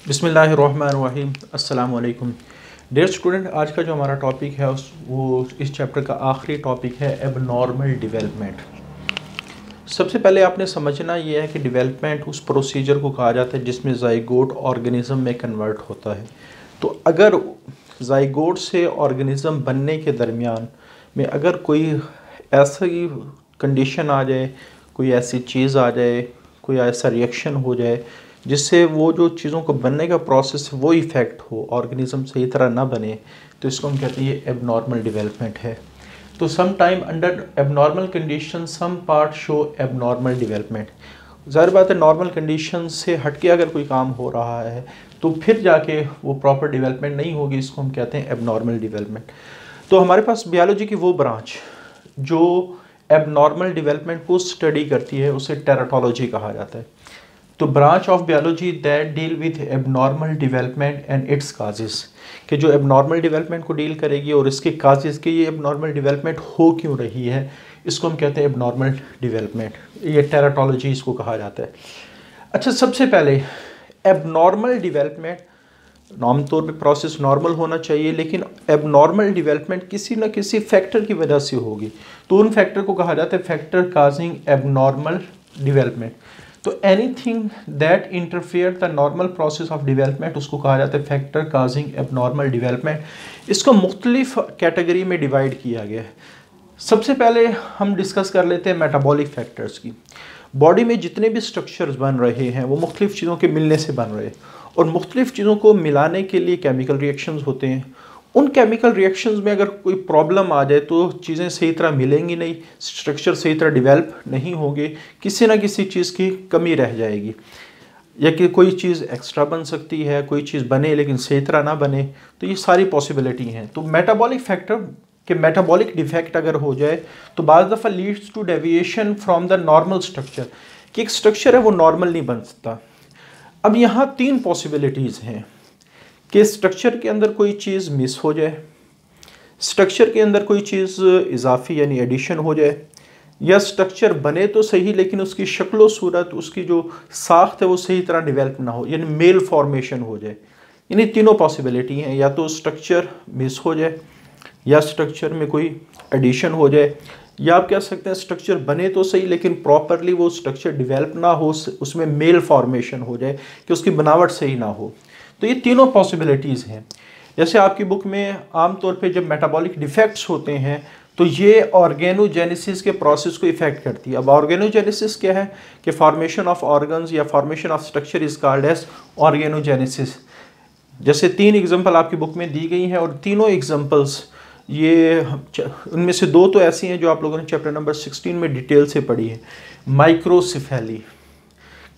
बिस्मिल्लाहिर्रहमानिर्रहीम। अस्सलाम वालेकुम। डियर स्टूडेंट, आज का जो हमारा टॉपिक है वो इस चैप्टर का आखिरी टॉपिक है एबनॉर्मल डेवलपमेंट। सबसे पहले आपने समझना ये है कि डेवलपमेंट उस प्रोसीजर को कहा जाता है जिसमें ज़ाइगोट ऑर्गेनिज्म में कन्वर्ट होता है। तो अगर ज़ाइगोट से ऑर्गेनिज्म बनने के दरमियान में अगर कोई ऐसी कंडीशन आ जाए, कोई ऐसी चीज़ आ जाए, कोई ऐसा रिएक्शन हो जाए जिससे वो जो चीज़ों को बनने का प्रोसेस है वो इफ़ेक्ट हो, ऑर्गेनिज्म सही तरह ना बने, तो इसको हम कहते हैं ये एबनॉर्मल डेवलपमेंट है। तो some time under abnormal condition some part show abnormal development. ज़ाहिर बात है नॉर्मल कंडीशन से हटके अगर कोई काम हो रहा है तो फिर जाके वो प्रॉपर डेवलपमेंट नहीं होगी, इसको हम कहते हैं एबनॉर्मल डेवलपमेंट। तो हमारे पास बायोलॉजी की वो ब्रांच जो एबनॉर्मल डेवलपमेंट को स्टडी करती है उसे टेराटोलॉजी कहा जाता है। तो branch of biology that deal with abnormal development and it's causes, कि जो एबनॉर्मल डेवलपमेंट को डील करेगी और इसके काजेस के ये एबनॉर्मल डेवलपमेंट हो क्यों रही है, इसको हम कहते हैं एबनॉर्मल डेवलपमेंट। ये टेराटोलॉजी इसको कहा जाता है। अच्छा, सबसे पहले एबनॉर्मल डेवलपमेंट आमतौर पे प्रोसेस नॉर्मल होना चाहिए, लेकिन एबनॉर्मल डेवलपमेंट किसी न किसी फैक्टर की वजह से होगी। तो उन फैक्टर को कहा जाता है फैक्टर काजिंग एबनॉर्मल डेवलपमेंट। तो anything that interfere the normal process of development उसको कहा जाता है फैक्टर काजिंग एबनॉर्मल डेवलपमेंट। इसको मुख्तलिफ कैटेगरी में डिवाइड किया गया है। सबसे पहले हम डिस्कस कर लेते हैं मेटाबॉलिक फैक्टर्स की। बॉडी में जितने भी स्ट्रक्चर्स बन रहे हैं वो मुख्तलिफ चीज़ों के मिलने से बन रहे हैं, और मुख्तलिफ चीज़ों को मिलाने के लिए केमिकल रिएक्शंस होते हैं। उन केमिकल रिएक्शंस में अगर कोई प्रॉब्लम आ जाए तो चीज़ें सही तरह मिलेंगी नहीं, स्ट्रक्चर सही तरह डेवलप नहीं होंगे, किसी ना किसी चीज़ की कमी रह जाएगी, या कि कोई चीज़ एक्स्ट्रा बन सकती है, कोई चीज़ बने लेकिन सही तरह ना बने। तो ये सारी पॉसिबिलिटी हैं। तो मेटाबॉलिक फैक्टर के मेटाबॉलिक डिफेक्ट अगर हो जाए तो बाज़ दफ़ा leads to deviation from the normal structure, कि एक स्ट्रक्चर है वो नॉर्मल नहीं बन सकता। अब यहाँ तीन पॉसिबिलिटीज़ हैं कि स्ट्रक्चर के अंदर कोई चीज़ मिस हो जाए, स्ट्रक्चर के अंदर कोई चीज़ इजाफी यानी एडिशन हो जाए, या स्ट्रक्चर बने तो सही लेकिन उसकी शक्ल सूरत, उसकी जो साख्त है वो सही तरह डेवलप ना हो, यानी मेल फॉर्मेशन हो जाए। यानी तीनों पॉसिबिलिटी हैं, या तो स्ट्रक्चर मिस हो जाए, या स्ट्रक्चर में कोई एडिशन हो जाए, या आप कह सकते हैं स्ट्रक्चर बने तो सही लेकिन प्रॉपरली वो स्ट्रक्चर डेवलप ना हो, उसमें मेल फॉर्मेशन हो जाए कि उसकी बनावट सही ना हो। तो ये तीनों पॉसिबिलिटीज़ हैं। जैसे आपकी बुक में आमतौर पे जब मेटाबॉलिक डिफेक्ट्स होते हैं तो ये ऑर्गेनोजेनेसिस के प्रोसेस को इफेक्ट करती है। अब ऑर्गेनोजेनेसिस क्या है कि फॉर्मेशन ऑफ ऑर्गन्स या formation of structure is called as organogenesis. जैसे तीन एग्जांपल आपकी बुक में दी गई हैं, और तीनों एग्जांपल्स ये उनमें से दो तो ऐसी हैं जो आप लोगों ने चैप्टर नंबर 16 में डिटेल से पढ़ी है। माइक्रोसिफेली,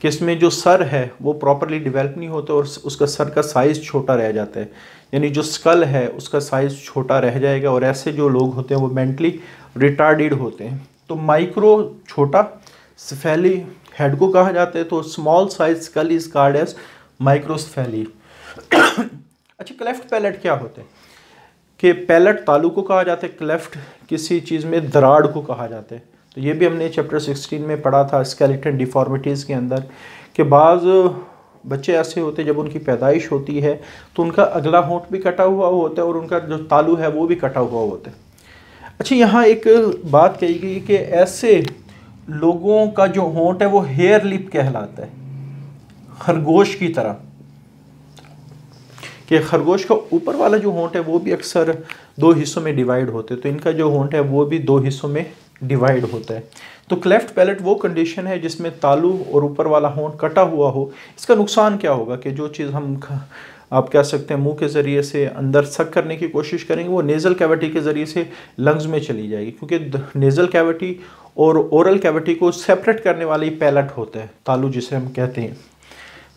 कि इसमें जो सर है वो प्रॉपरली डेवलप नहीं होता और उसका सर का साइज़ छोटा रह जाता है, यानी जो स्कल है उसका साइज़ छोटा रह जाएगा, और ऐसे जो लोग होते हैं वो मेंटली रिटार्डेड होते हैं। तो माइक्रो छोटा, सिफेली हेड को कहा जाता है, तो small size skull is called as microcephaly. अच्छा, क्लेफ्ट पैलेट क्या होते हैं कि पैलेट तालू को कहा जाता है, क्लेफ्ट किसी चीज़ में दराड़ को कहा जाता है। तो ये भी हमने चैप्टर 16 में पढ़ा था स्केलेटन डिफॉर्मिटीज़ के अंदर, कि बाज़ बच्चे ऐसे होते हैं जब उनकी पैदाइश होती है तो उनका अगला होंठ भी कटा हुआ होता है और उनका जो तालू है वो भी कटा हुआ होता है। अच्छा, यहाँ एक बात कही गई कि ऐसे लोगों का जो होंठ है वो हेयर लिप कहलाता है, खरगोश की तरह, कि खरगोश का ऊपर वाला जो होंठ है वो भी अक्सर दो हिस्सों में डिवाइड होते हैं, तो इनका जो होंठ है वो भी दो हिस्सों में डिवाइड होता है। तो क्लेफ्ट पैलेट वो कंडीशन है जिसमें तालू और ऊपर वाला होंठ कटा हुआ हो। इसका नुकसान क्या होगा कि जो चीज़ हम आप कह सकते हैं मुंह के ज़रिए से अंदर सक करने की कोशिश करेंगे वो नेज़ल कैविटी के ज़रिए से लंग्स में चली जाएगी, क्योंकि नेज़ल कैविटी और ओरल कैविटी को सेपरेट करने वाली पैलेट होता है तालू जिसे हम कहते हैं,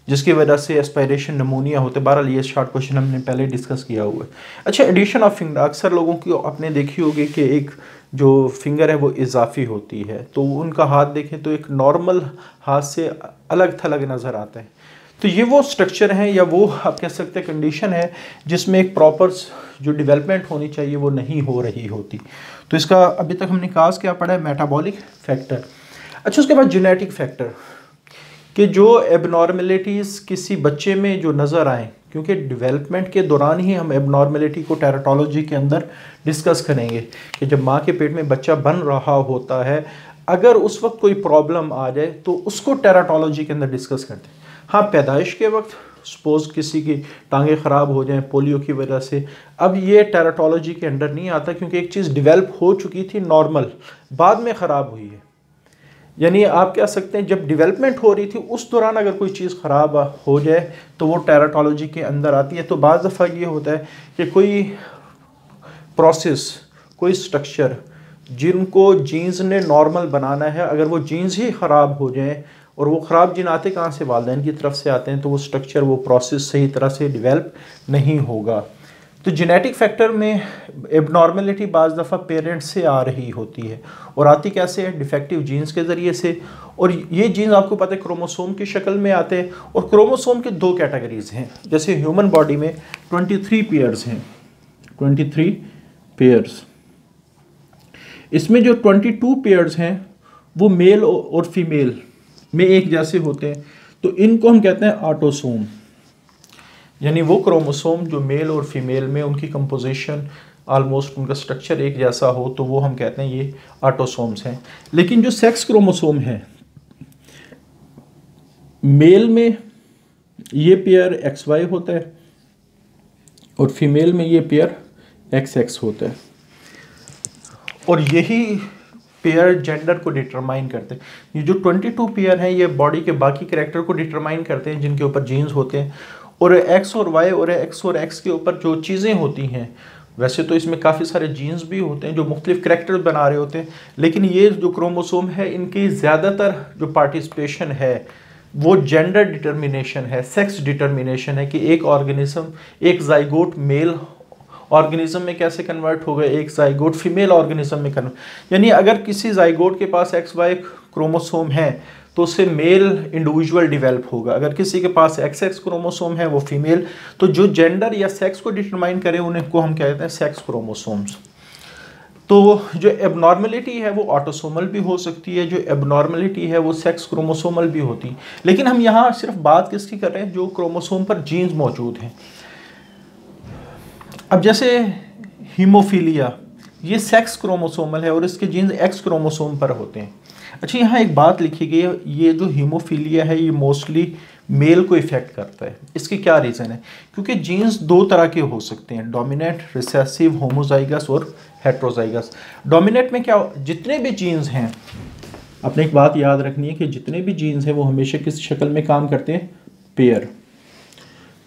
जिसकी वजह से एस्पायरेशन नमोनिया होते हैं। बहरहाल ये शॉर्ट क्वेश्चन हमने पहले डिस्कस किया हुआ है। अच्छा, एडिशन ऑफ फिंगर, अक्सर लोगों की आपने देखी होगी कि एक जो फिंगर है वो इजाफी होती है, तो उनका हाथ देखें तो एक नॉर्मल हाथ से अलग थलग नज़र आता है। तो ये वो स्ट्रक्चर हैं या वो आप कह सकते हैं कंडीशन है जिसमें एक प्रॉपर जो डेवलपमेंट होनी चाहिए वो नहीं हो रही होती। तो इसका अभी तक हमने काज क्या पढ़ा है, मेटाबॉलिक फैक्टर। अच्छा, उसके बाद जेनेटिक फैक्टर। कि जो एबनॉर्मेलिटीज़ किसी बच्चे में जो नज़र आएँ, क्योंकि डेवलपमेंट के दौरान ही हम एबनॉर्मेलिटी को टेराटोलॉजी के अंदर डिस्कस करेंगे कि जब माँ के पेट में बच्चा बन रहा होता है, अगर उस वक्त कोई प्रॉब्लम आ जाए तो उसको टेराटोलॉजी के अंदर डिस्कस करते हैं। हाँ, पैदाइश के वक्त सपोज़ किसी की टांगें ख़राब हो जाएं पोलियो की वजह से, अब ये टेराटोलॉजी के अंडर नहीं आता, क्योंकि एक चीज़ डेवलप हो चुकी थी नॉर्मल, बाद में ख़राब हुई है। यानी आप कह सकते हैं जब डेवलपमेंट हो रही थी उस दौरान अगर कोई चीज़ ख़राब हो जाए तो वो टेराटोलॉजी के अंदर आती है। तो बाज़ दफ़ा ये होता है कि कोई प्रोसेस, कोई स्ट्रक्चर जिनको जीन्स ने नॉर्मल बनाना है, अगर वो जीन्स ही ख़राब हो जाएं, और वो ख़राब जीन आते कहाँ से, वालिदैन की तरफ से आते हैं, तो वो स्ट्रक्चर, वो प्रोसेस सही तरह से डेवलप नहीं होगा। तो जेनेटिक फैक्टर में एबनॉर्मेलिटी बाज़ दफ़ा पेरेंट्स से आ रही होती है, और आती कैसे है, डिफेक्टिव जीन्स के ज़रिए से। और ये जीन्स आपको पता है क्रोमोसोम की शक्ल में आते हैं, और क्रोमोसोम के दो कैटेगरीज़ हैं। जैसे ह्यूमन बॉडी में 23 पेयर्स हैं, 23 पेयर्स। इसमें जो 22 पेयर्स हैं वो मेल और फीमेल में एक जैसे होते हैं, तो इनको हम कहते हैं ऑटोसोम। यानी वो क्रोमोसोम जो मेल और फीमेल में उनकी कंपोजिशन आलमोस्ट, उनका स्ट्रक्चर एक जैसा हो, तो वो हम कहते हैं ये ऑटोसोम्स हैं। लेकिन जो सेक्स क्रोमोसोम है, मेल में ये पेयर XY होता है और फीमेल में ये पेयर XX होता है, और यही पेयर जेंडर को डिटरमाइन करते हैं। ये जो 22 पेयर हैं ये बॉडी के बाकी कैरेक्टर को डिटरमाइन करते हैं जिनके ऊपर जीन्स होते हैं, और X और Y और X और X के ऊपर जो चीज़ें होती हैं, वैसे तो इसमें काफ़ी सारे जीन्स भी होते हैं जो मुख्तलिफ कैरेक्टर बना रहे होते हैं, लेकिन ये जो क्रोमोसोम है इनकी ज़्यादातर जो पार्टिसिपेशन है वो जेंडर डिटर्मिनेशन है, सेक्स डिटर्मिनेशन है कि एक ऑर्गेनिज्म, एक जाइगोट मेल ऑर्गेनिज्म में कैसे कन्वर्ट होगा, एक जाइगोट फीमेल ऑर्गेनिज्म में कन्वर्ट। यानी अगर किसी जाइगोट के पास XY क्रोमोसोम है तो उससे मेल इंडिविजुअल डेवलप होगा, अगर किसी के पास XX क्रोमोसोम है वो फीमेल। तो जो जेंडर या सेक्स को डिटरमाइन करें उनको हम कहते हैं सेक्स क्रोमोसोम्स। तो जो एबनॉर्मेलिटी है वो ऑटोसोमल भी हो सकती है, जो एबनॉर्मेलिटी है वो सेक्स क्रोमोसोमल भी होती है। लेकिन हम यहाँ सिर्फ बात किसकी कर रहे हैं, जो क्रोमोसोम पर जीन्स मौजूद हैं। अब जैसे हीमोफीलिया, ये सेक्स क्रोमोसोमल है और इसके जीन्स X क्रोमोसोम पर होते हैं। अच्छा, यहाँ एक बात लिखी गई है, ये जो हीमोफीलिया है ये मोस्टली मेल को इफेक्ट करता है। इसकी क्या रीज़न है, क्योंकि जीन्स दो तरह के हो सकते हैं, डोमिनेंट, रिसेसिव, होमोजाइगस और हेट्रोजाइगस। डोमिनेंट में क्या, जितने भी जीन्स हैं, आपने एक बात याद रखनी है कि जितने भी जीन्स हैं वो हमेशा किस शक्ल में काम करते हैं, पेयर।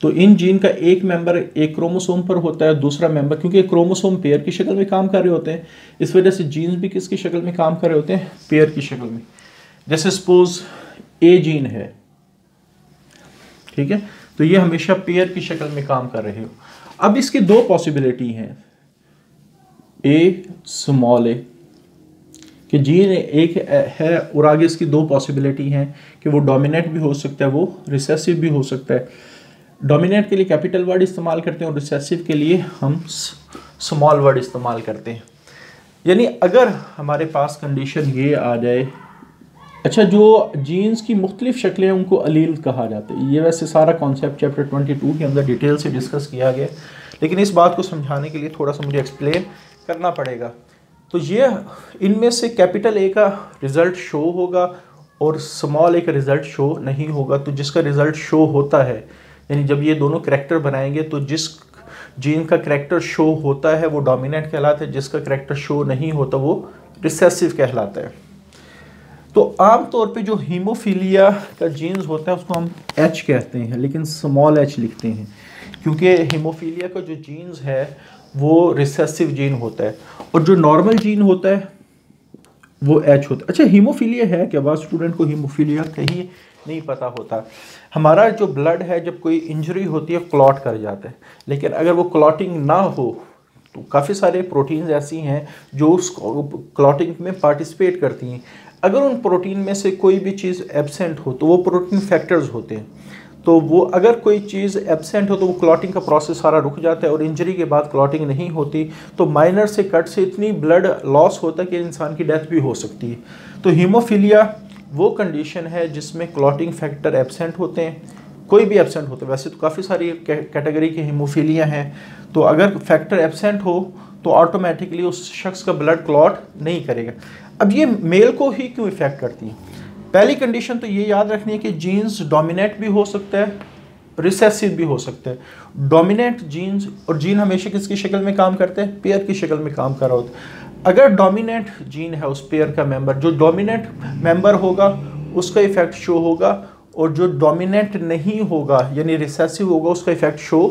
तो इन जीन का एक मेंबर एक क्रोमोसोम पर होता है, दूसरा मेंबर, क्योंकि क्रोमोसोम पेयर की शक्ल में काम कर रहे होते हैं, इस वजह से जीन्स भी किसकी शक्ल में काम कर रहे होते हैं, पेयर की शक्ल में। जैसे सपोज A जीन है, ठीक है, तो ये हमेशा पेयर की शक्ल में काम कर रहे हो। अब इसकी दो पॉसिबिलिटी हैं, A कि जीन एक है, और आगे इसकी दो पॉसिबिलिटी हैं कि वो डोमिनेंट भी हो सकता है, वो रिसेसिव भी हो सकता है। डोमिनेंट के लिए कैपिटल वर्ड इस्तेमाल करते हैं और रिसेसिव के लिए हम स्मॉल वर्ड इस्तेमाल करते हैं। यानी अगर हमारे पास कंडीशन ये आ जाए, अच्छा, जो जीन्स की मुख्तलिफ शक्लें हैं उनको अलील कहा जाता है। ये वैसे सारा कॉन्सेप्ट चैप्टर 22 के अंदर डिटेल से डिस्कस किया गया, लेकिन इस बात को समझाने के लिए थोड़ा सा मुझे एक्सप्लेन करना पड़ेगा। तो ये इनमें से कैपिटल A का रिज़ल्ट शो होगा और स्मॉल A का रिज़ल्ट शो नहीं होगा। तो जिसका रिज़ल्ट शो होता है, यानी जब ये दोनों करैक्टर बनाएंगे तो जिस जीन का करैक्टर शो होता है वो डोमिनेंट कहलाता है, जिसका करैक्टर शो नहीं होता वो रिसेसिव कहलाता है। तो आम तौर पे जो हीमोफीलिया का जीन्स होता है उसको हम H कहते हैं, लेकिन स्मॉल h लिखते हैं, क्योंकि हीमोफीलिया का जो जीन्स है वो रिसेसिव जीन होता है और जो नॉर्मल जीन होता है वो H होता है। अच्छा, हीमोफीलिया है क्या? बाद स्टूडेंट को हीमोफीलिया कहीं नहीं पता होता। हमारा जो ब्लड है जब कोई इंजरी होती है क्लॉट कर जाता है, लेकिन अगर वो क्लॉटिंग ना हो तो काफ़ी सारे प्रोटीन्स ऐसी हैं जो उस क्लॉटिंग में पार्टिसिपेट करती हैं। अगर उन प्रोटीन में से कोई भी चीज़ एब्सेंट हो तो वो प्रोटीन फैक्टर्स होते हैं, तो वो अगर कोई चीज़ एब्सेंट हो तो वो क्लॉटिंग का प्रोसेस सारा रुक जाता है और इंजरी के बाद क्लॉटिंग नहीं होती तो माइनर से कट से इतनी ब्लड लॉस होता है कि इंसान की डेथ भी हो सकती है। तो हीमोफीलिया वो कंडीशन है जिसमें क्लॉटिंग फैक्टर एब्सेंट होते हैं, कोई भी एब्सेंट होता है। वैसे तो काफ़ी सारी कैटेगरी की हीमोफीलिया हैं, तो अगर फैक्टर एब्सेंट हो तो ऑटोमेटिकली उस शख्स का ब्लड क्लॉट नहीं करेगा। अब ये मेल को ही क्यों इफ़ेक्ट करती है? पहली कंडीशन तो ये याद रखनी है कि जीन्स डोमिनेट भी हो सकता है, रिसेसिव भी हो सकता है। डोमिनेंट जीन्स, और जीन हमेशा किसकी शक्ल में काम करते हैं? पेयर की शक्ल में काम कर रहा होता है। अगर डोमिनेंट जीन है उस पेयर का मेंबर, जो डोमिनेंट मेंबर होगा उसका इफेक्ट शो होगा, और जो डोमिनेंट नहीं होगा यानी रिसेसिव होगा उसका इफेक्ट शो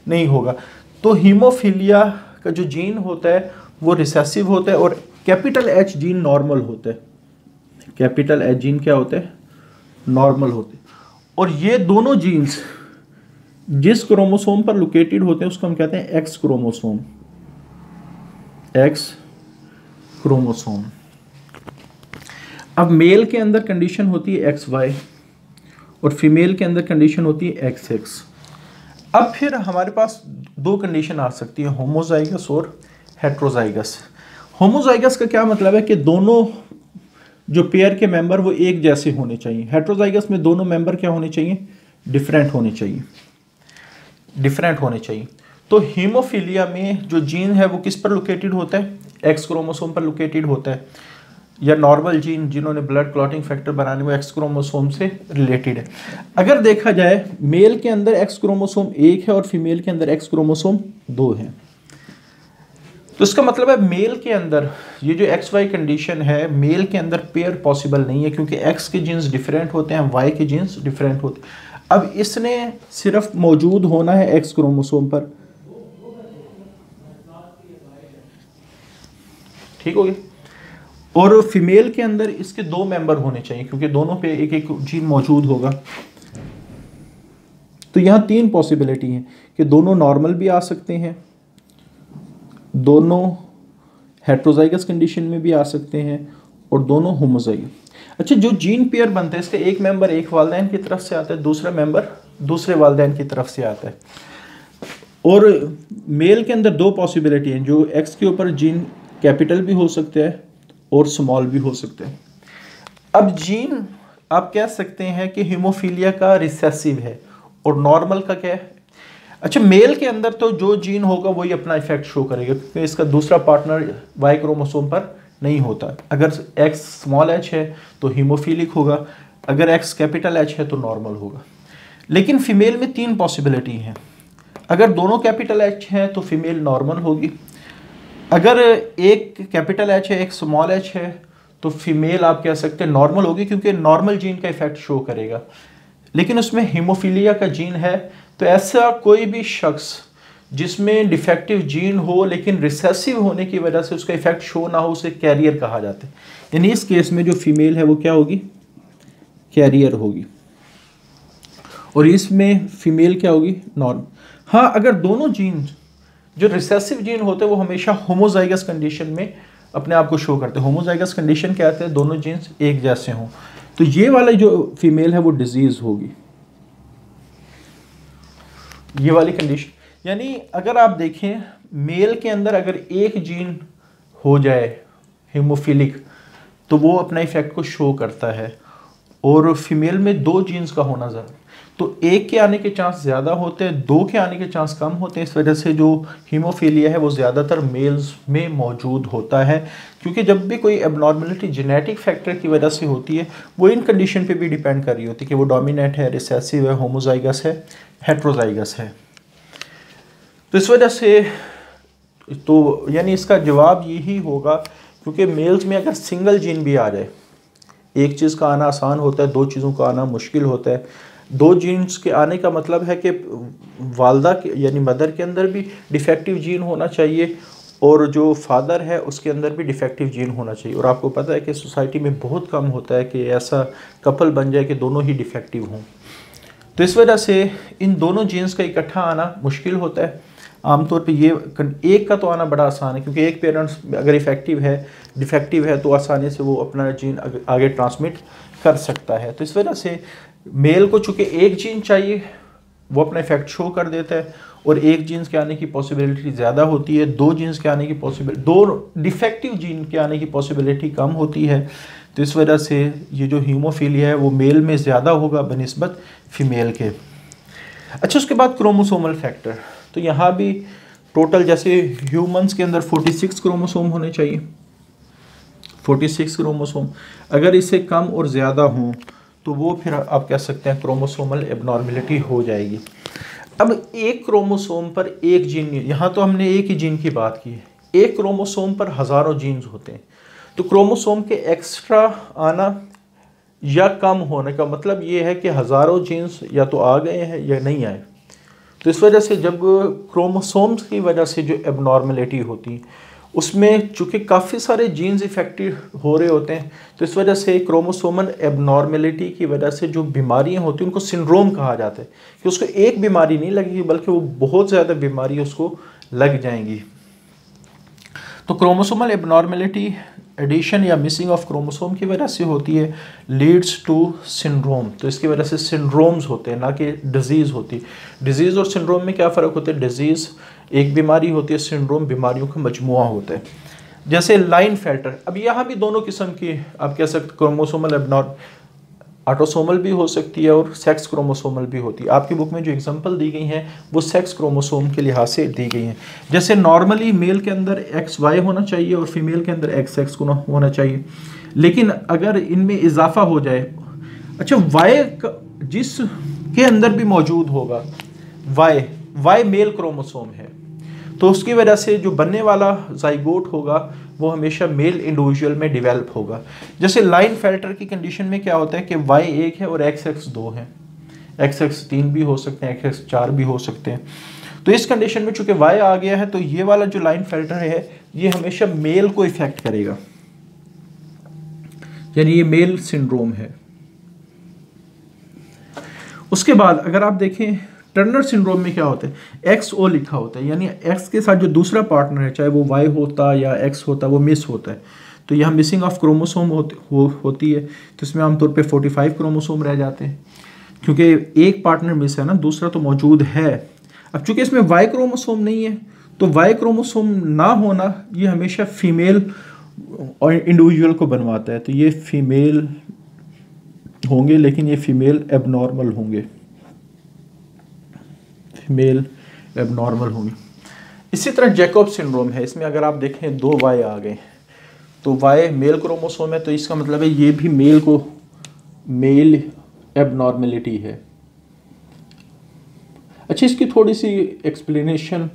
नहीं होगा। तो हीमोफीलिया का जो जीन होता है वो रिसेसिव होता है, और कैपिटल एच जीन नॉर्मल होता है। कैपिटल एच जीन क्या होते हैं? नॉर्मल होते हैं। और ये दोनों जीन्स जिस क्रोमोसोम पर लोकेटेड होते हैं उसको हम कहते हैं एक्स क्रोमोसोम। X chromosome. अब मेल के अंदर कंडीशन होती है एक्स वाई, और फीमेल के अंदर कंडीशन होती है एक्स एक्स। अब फिर हमारे पास दो कंडीशन आ सकती है, होमोजाइगस और हेट्रोजाइगस। होमोजाइगस का क्या मतलब है कि दोनों जो पेयर के मेंबर वो एक जैसे होने चाहिए। हेट्रोजाइगस में दोनों मेंबर क्या होने चाहिए? डिफरेंट होने चाहिए, डिफरेंट होने चाहिए। तो हीमोफीलिया में जो जीन है वो किस पर लोकेटेड होता है? एक्स क्रोमोसोम पर लोकेटेड होता है, या नॉर्मल जीन जिन्होंने ब्लड क्लॉटिंग फैक्टर बनाने वो एक्स क्रोमोसोम से रिलेटेड है। अगर देखा जाए मेल के अंदर एक्स क्रोमोसोम 1 है और फीमेल के अंदर एक्स क्रोमोसोम 2 है, तो इसका मतलब है मेल के अंदर ये जो एक्स वाई कंडीशन है, मेल के अंदर पेयर पॉसिबल नहीं है, क्योंकि एक्स के जीन्स डिफरेंट होते हैं, वाई के जीन्स डिफरेंट होते हैं। अब इसने सिर्फ मौजूद होना है एक्स क्रोमोसोम पर, ठीक हो गया। और फीमेल के अंदर इसके दो मेंबर होने चाहिए, क्योंकि दोनों पे एक एक जीन मौजूद होगा। तो यहां तीन पॉसिबिलिटी है कि दोनों नॉर्मल भी आ सकते हैं, दोनों हेट्रोजाइगस कंडीशन में भी आ सकते हैं, और दोनों होमोजाइगस। अच्छा, जो जीन पेयर बनता है इसका एक मेंबर एक वालिदैन की तरफ से आता है, दूसरा मेंबर दूसरे वालिदैन की तरफ से आता है। और मेल के अंदर दो पॉसिबिलिटी हैं, जो एक्स के ऊपर जीन कैपिटल भी हो सकता है और स्मॉल भी हो सकता है। अब जीन आप कह सकते हैं कि हीमोफीलिया का रिसेसिव है, और नॉर्मल का क्या है? अच्छा, मेल के अंदर तो जो जीन होगा वही अपना इफेक्ट शो करेगा, क्योंकि इसका दूसरा पार्टनर वाई क्रोमोसोम पर नहीं होता। अगर एक्स स्मॉल एच है तो हीमोफीलिक होगा, अगर एक्स कैपिटल एच है तो नॉर्मल होगा। लेकिन फीमेल में तीन पॉसिबिलिटी हैं। अगर दोनों कैपिटल एच हैं तो फीमेल नॉर्मल होगी, अगर एक कैपिटल एच है एक स्मॉल एच है तो फीमेल आप कह सकते हैं नॉर्मल होगी, क्योंकि नॉर्मल जीन का इफेक्ट शो करेगा। लेकिन उसमें हीमोफीलिया का जीन है, तो ऐसा कोई भी शख्स जिसमें डिफेक्टिव जीन हो लेकिन रिसेसिव होने की वजह से उसका इफेक्ट शो ना हो, उसे कैरियर कहा जाता है। यानी इस केस में जो फीमेल है वो क्या होगी? कैरियर होगी, और इसमें फीमेल क्या होगी? नॉर्मल। हाँ, अगर दोनों जीन जो रिसेसिव जीन होते हैं वो हमेशा होमोजाइगस कंडीशन में अपने आप को शो करते हैं। होमोजाइगस कंडीशन क्या कहते हैं? दोनों जीन्स एक जैसे हों, तो ये वाला जो फीमेल है वो डिजीज होगी, ये वाली कंडीशन। यानी अगर आप देखें मेल के अंदर अगर एक जीन हो जाए हीमोफिलिक तो वो अपना इफेक्ट को शो करता है, और फीमेल में दो जीन्स का होना ज़्यादा, तो एक के आने के चांस ज़्यादा होते हैं, दो के आने के चांस कम होते हैं। इस वजह से जो हीमोफीलिया है वो ज़्यादातर मेल्स में मौजूद होता है, क्योंकि जब भी कोई एबनॉर्मलिटी जेनेटिक फैक्टर की वजह से होती है वो इन कंडीशन पे भी डिपेंड कर रही होती है कि वो डोमिनेंट है, रिसेसिव है, होमोजाइगस है, हेट्रोजाइगस है। तो इस वजह से तो यानी इसका जवाब यही होगा, क्योंकि मेल्स में अगर सिंगल जीन भी आ जाए, एक चीज़ का आना आसान होता है, दो चीज़ों का आना मुश्किल होता है। दो जीन्स के आने का मतलब है कि वालदा के यानी मदर के अंदर भी डिफेक्टिव जीन होना चाहिए, और जो फादर है उसके अंदर भी डिफेक्टिव जीन होना चाहिए। और आपको पता है कि सोसाइटी में बहुत कम होता है कि ऐसा कपल बन जाए कि दोनों ही डिफेक्टिव हों। तो इस वजह से इन दोनों जीन्स का इकट्ठा आना मुश्किल होता है। आमतौर पे ये एक का तो आना बड़ा आसान है, क्योंकि एक पेरेंट्स अगर डिफेक्टिव है तो आसानी से वो अपना जीन आगे ट्रांसमिट कर सकता है। तो इस वजह से मेल को चूँकि एक जीन चाहिए वो अपना इफेक्ट शो कर देता है, और एक जीन्स के आने की पॉसिबिलिटी ज़्यादा होती है, दो जीन्स के आने की पॉसिबिलिटी, दो डिफेक्टिव जीन के आने की पॉसिबिलिटी कम होती है। तो इस वजह से ये जो हीमोफीलिया है वो मेल में ज़्यादा होगा बनिस्बत फीमेल के। अच्छा, उसके बाद क्रोमोसोमल फैक्टर। तो यहाँ भी टोटल जैसे ह्यूमंस के अंदर 46 क्रोमोसोम होने चाहिए, 46 क्रोमोसोम। अगर इससे कम और ज़्यादा हों तो वो फिर आप कह सकते हैं क्रोमोसोमल एबनॉर्मेलिटी हो जाएगी। अब एक क्रोमोसोम पर एक जीन, यहाँ तो हमने एक ही जीन की बात की है, एक क्रोमोसोम पर हज़ारों जीन्स होते हैं। तो क्रोमोसोम के एक्स्ट्रा आना या कम होने का मतलब ये है कि हज़ारों जीन्स या तो आ गए हैं या नहीं आए। तो इस वजह से जब क्रोमोसोम्स की वजह से जो एबनॉर्मेलिटी होती है उसमें चूँकि काफ़ी सारे जीन्स इफेक्टिव हो रहे होते हैं, तो इस वजह से क्रोमोसोमल एबनॉर्मेलिटी की वजह से जो बीमारियां होती हैं उनको सिंड्रोम कहा जाता है, कि उसको एक बीमारी नहीं लगेगी बल्कि वो बहुत ज़्यादा बीमारी उसको लग जाएंगी। तो क्रोमोसोमल एबनॉर्मेलिटी एडिशन या मिसिंग ऑफ क्रोमोसोम की वजह से होती है, लीड्स टू सिंड्रोम। तो इसकी वजह से सिंड्रोम्स होते हैं, ना कि डिजीज़ होती। डिजीज़ और सिंड्रोम में क्या फ़र्क होता है? डिजीज़ एक बीमारी होती है, सिंड्रोम बीमारियों का मजमुआ होता है। जैसे लाइन फेल्टर, अब यहाँ भी दोनों किस्म की आप कह सकते क्रोमोसोमल ऑटोसोमल भी हो सकती है और सेक्स क्रोमोसोमल भी होती है। आपकी बुक में जो एग्जांपल दी गई हैं वो सेक्स क्रोमोसोम के लिहाज से दी गई हैं। जैसे नॉर्मली मेल के अंदर XY होना चाहिए और फीमेल के अंदर XX होना चाहिए, लेकिन अगर इनमें इजाफा हो जाए, अच्छा Y जिस के अंदर भी मौजूद होगा, Y मेल क्रोमोसोम है, तो उसकी वजह से जो बनने वाला जाइगोट होगा वो हमेशा मेल इंडिविजुअल में डेवलप होगा। जैसे लाइन फेल्टर की कंडीशन में क्या होता है कि Y एक है और XX दो हैं, XX 3 भी हो सकते हैं, XX 4 भी हो सकते हैं। तो इस कंडीशन में चूंकि Y आ गया है तो ये वाला जो लाइन फेल्टर है ये हमेशा मेल को इफेक्ट करेगा, यानी ये मेल सिंड्रोम है। उसके बाद अगर आप देखें टर्नर सिंड्रोम में क्या होता है, XO लिखा होता है, यानी X के साथ जो दूसरा पार्टनर है, चाहे वो Y होता या X होता, वो मिस होता है। तो यहाँ मिसिंग ऑफ क्रोमोसोम होती है, तो इसमें आमतौर पे 45 क्रोमोसोम रह जाते हैं, क्योंकि एक पार्टनर मिस है ना, दूसरा तो मौजूद है। अब चूंकि इसमें Y क्रोमोसोम नहीं है तो Y क्रोमोसोम ना होना ये हमेशा फीमेल और इंडिविजुअल को बनवाता है, तो ये फीमेल होंगे लेकिन ये फीमेल एबनॉर्मल होंगे, फीमेल एबनॉर्मल होंगी। इसी तरह जैकब सिंड्रोम है, इसमें अगर आप देखें 2 Y आ गए, तो Y मेल क्रोमोसोम है, तो इसका मतलब है ये भी मेल एबनॉर्मेलिटी है। अच्छा, इसकी थोड़ी सी एक्सप्लेनेशन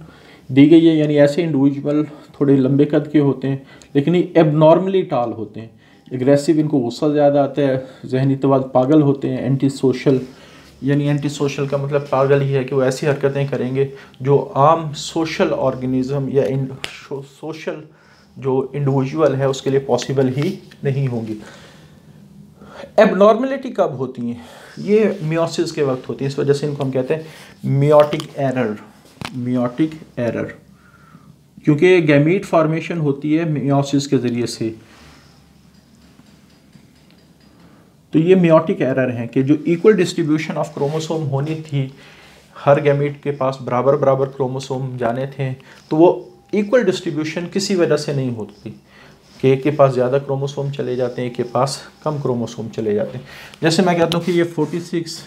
दी गई है, यानी ऐसे इंडिविजुअल थोड़े लंबे कद के होते हैं लेकिन ये एबनॉर्मली टाल होते हैं, एग्रेसिव, इनको गुस्सा ज़्यादा आता है, जहनी तौर पागल होते हैं, एंटी सोशल, यानी एंटी सोशल का मतलब पागल ही है कि वो ऐसी हरकतें करेंगे जो आम सोशल ऑर्गेनिज्म या सोशल जो इंडिविजुअल है उसके लिए पॉसिबल ही नहीं होंगी। एबनॉर्मेलिटी कब होती हैं? ये मियोसिस के वक्त होती है, इस वजह से इनको हम कहते हैं मियोटिक एरर, क्योंकि गैमीट फॉर्मेशन होती है मियोसिस के ज़रिए से। तो ये मियोटिक एरर हैं कि जो इक्वल डिस्ट्रीब्यूशन ऑफ क्रोमोसोम होनी थी, हर गैमीट के पास बराबर बराबर क्रोमोसोम जाने थे, तो वो इक्वल डिस्ट्रीब्यूशन किसी वजह से नहीं होती कि एक के पास ज़्यादा क्रोमोसोम चले जाते हैं, एक के पास कम क्रोमोसोम चले जाते हैं। जैसे मैं कहता हूँ कि ये 46,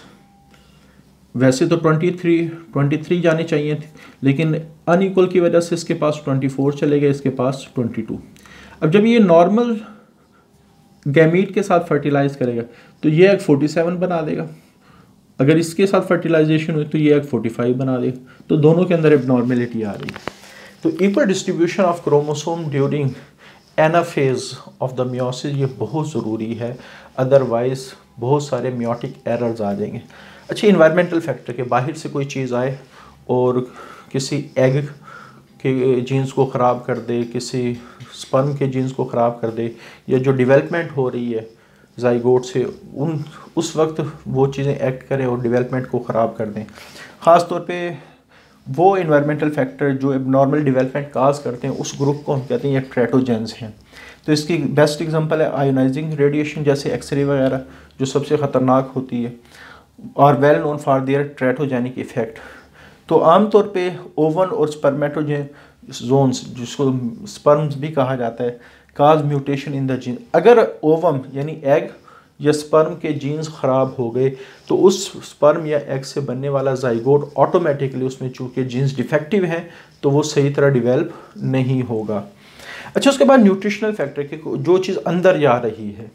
वैसे तो 23 जाने चाहिए थे, लेकिन अनइक्वल की वजह से इसके पास 24 चले गए, इसके पास 22। अब जब ये नॉर्मल गैमीट के साथ फर्टिलाइज करेगा तो ये एक 47 बना देगा, अगर इसके साथ फर्टिलाइजेशन हुई तो ये एक 45 बना देगा, तो दोनों के अंदर एबनॉर्मेलिटी आ रही है। तो equal distribution of chromosome during anaphase of the meiosis ये बहुत ज़रूरी है, अदरवाइज बहुत सारे मियोटिक एरर्स आ जाएंगे। अच्छा, इन्वायरमेंटल फैक्टर के बाहर से कोई चीज़ आए और किसी एग के जीन्स को ख़राब कर दे, किसी स्पर्म के जीन्स को ख़राब कर दे, या जो डेवलपमेंट हो रही है जाइगोट से उस वक्त वो चीज़ें एक्ट करें और डेवलपमेंट को ख़राब कर दें। ख़ास तौर पे वो इन्वायरमेंटल फैक्टर जो एबनॉर्मल डेवलपमेंट काज करते हैं उस ग्रुप को हम कहते हैं ये ट्रेटोजेंस हैं। तो इसकी बेस्ट एग्जांपल है आयोनाइजिंग रेडिएशन, जैसे एक्सरे वगैरह जो सबसे ख़तरनाक होती है, और well known for their teratogenic effect. तो आमतौर पे ओवन और स्पर्मेटोजेन जोन्स, जिसको स्पर्म्स भी कहा जाता है, काज म्यूटेशन इन द जीन। अगर ओवम यानी एग या स्पर्म के जीन्स ख़राब हो गए तो उस स्पर्म या एग से बनने वाला जाइगोट ऑटोमेटिकली, उसमें चूँकि जीन्स डिफेक्टिव हैं तो वो सही तरह डिवेल्प नहीं होगा। अच्छा, उसके बाद न्यूट्रिशनल फैक्टर के जो चीज़ अंदर जा रही है,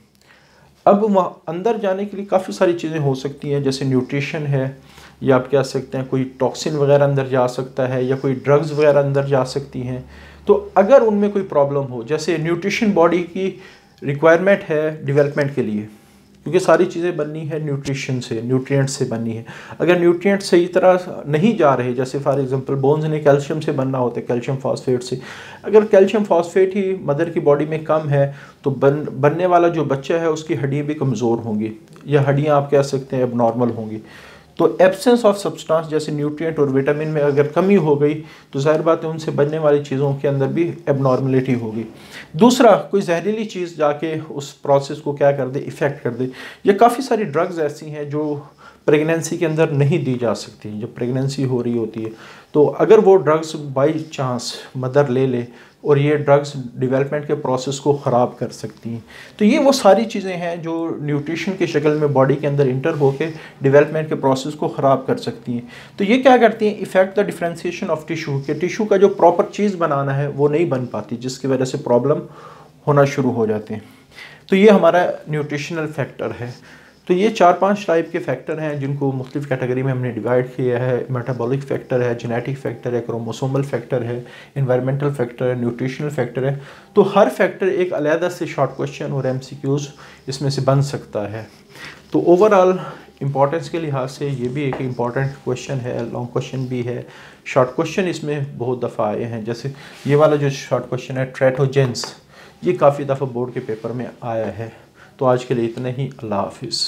अब वहाँ अंदर जाने के लिए काफ़ी सारी चीज़ें हो सकती हैं, जैसे न्यूट्रिशन है, या आप कह सकते हैं कोई टॉक्सिन वगैरह अंदर जा सकता है, या कोई ड्रग्स वगैरह अंदर जा सकती हैं। तो अगर उनमें कोई प्रॉब्लम हो, जैसे न्यूट्रिशन बॉडी की रिक्वायरमेंट है डेवलपमेंट के लिए, क्योंकि सारी चीज़ें बननी है न्यूट्रिशन से, न्यूट्रिएंट से बननी है। अगर न्यूट्रिएंट सही तरह नहीं जा रहे, जैसे फॉर एग्जांपल बोन्स ने कैल्शियम से बनना होता है, कैल्शियम फॉस्फेट से, अगर कैल्शियम फॉस्फेट ही मदर की बॉडी में कम है तो बनने वाला जो बच्चा है उसकी हड्डियाँ भी कमज़ोर होंगी, या हड्डियाँ आप कह सकते हैं एबनॉर्मल होंगी। तो एब्सेंस ऑफ सब्सटेंस जैसे न्यूट्रिएंट और विटामिन में अगर कमी हो गई तो ज़ाहिर बात है उनसे बनने वाली चीज़ों के अंदर भी एबनॉर्मलिटी होगी। दूसरा, कोई जहरीली चीज़ जाके उस प्रोसेस को क्या कर दे, इफ़ेक्ट कर दे। ये काफ़ी सारी ड्रग्स ऐसी हैं जो प्रेगनेंसी के अंदर नहीं दी जा सकती। जब प्रेगनेंसी हो रही होती है तो अगर वो ड्रग्स बाई चांस मदर ले ले और ये ड्रग्स डेवलपमेंट के प्रोसेस को ख़राब कर सकती हैं। तो ये वो सारी चीज़ें हैं जो न्यूट्रिशन की शक्ल में बॉडी के अंदर इंटर होके डेवलपमेंट के प्रोसेस को ख़राब कर सकती हैं। तो ये क्या करती हैं, effect the differentiation of tissue, के टिशू का जो प्रॉपर चीज़ बनाना है वो नहीं बन पाती, जिसकी वजह से प्रॉब्लम होना शुरू हो जाते हैं। तो ये हमारा न्यूट्रिशनल फैक्टर है। तो ये 4-5 टाइप के फैक्टर हैं जिनको मुख्तलिफ कैटेगरी में हमने डिवाइड किया है। मेटाबॉलिक फैक्टर है, जेनेटिक फैक्टर है, क्रोमोसोमल फैक्टर है, एनवायरमेंटल फैक्टर है, न्यूट्रिशनल फैक्टर है। तो हर फैक्टर एक अलग से शॉर्ट क्वेश्चन और MCQs इसमें से बन सकता है। तो ओवरऑल इम्पॉर्टेंस के लिहाज से ये भी एक इम्पॉर्टेंट क्वेश्चन है, लॉन्ग क्वेश्चन भी है। शॉर्ट क्वेश्चन इसमें बहुत दफ़ा आए हैं, जैसे ये वाला जो शॉर्ट क्वेश्चन है ट्रेटोजेंस, ये काफ़ी दफ़ा बोर्ड के पेपर में आया है। तो आज के लिए इतना ही, अल्लाह हाफिज़।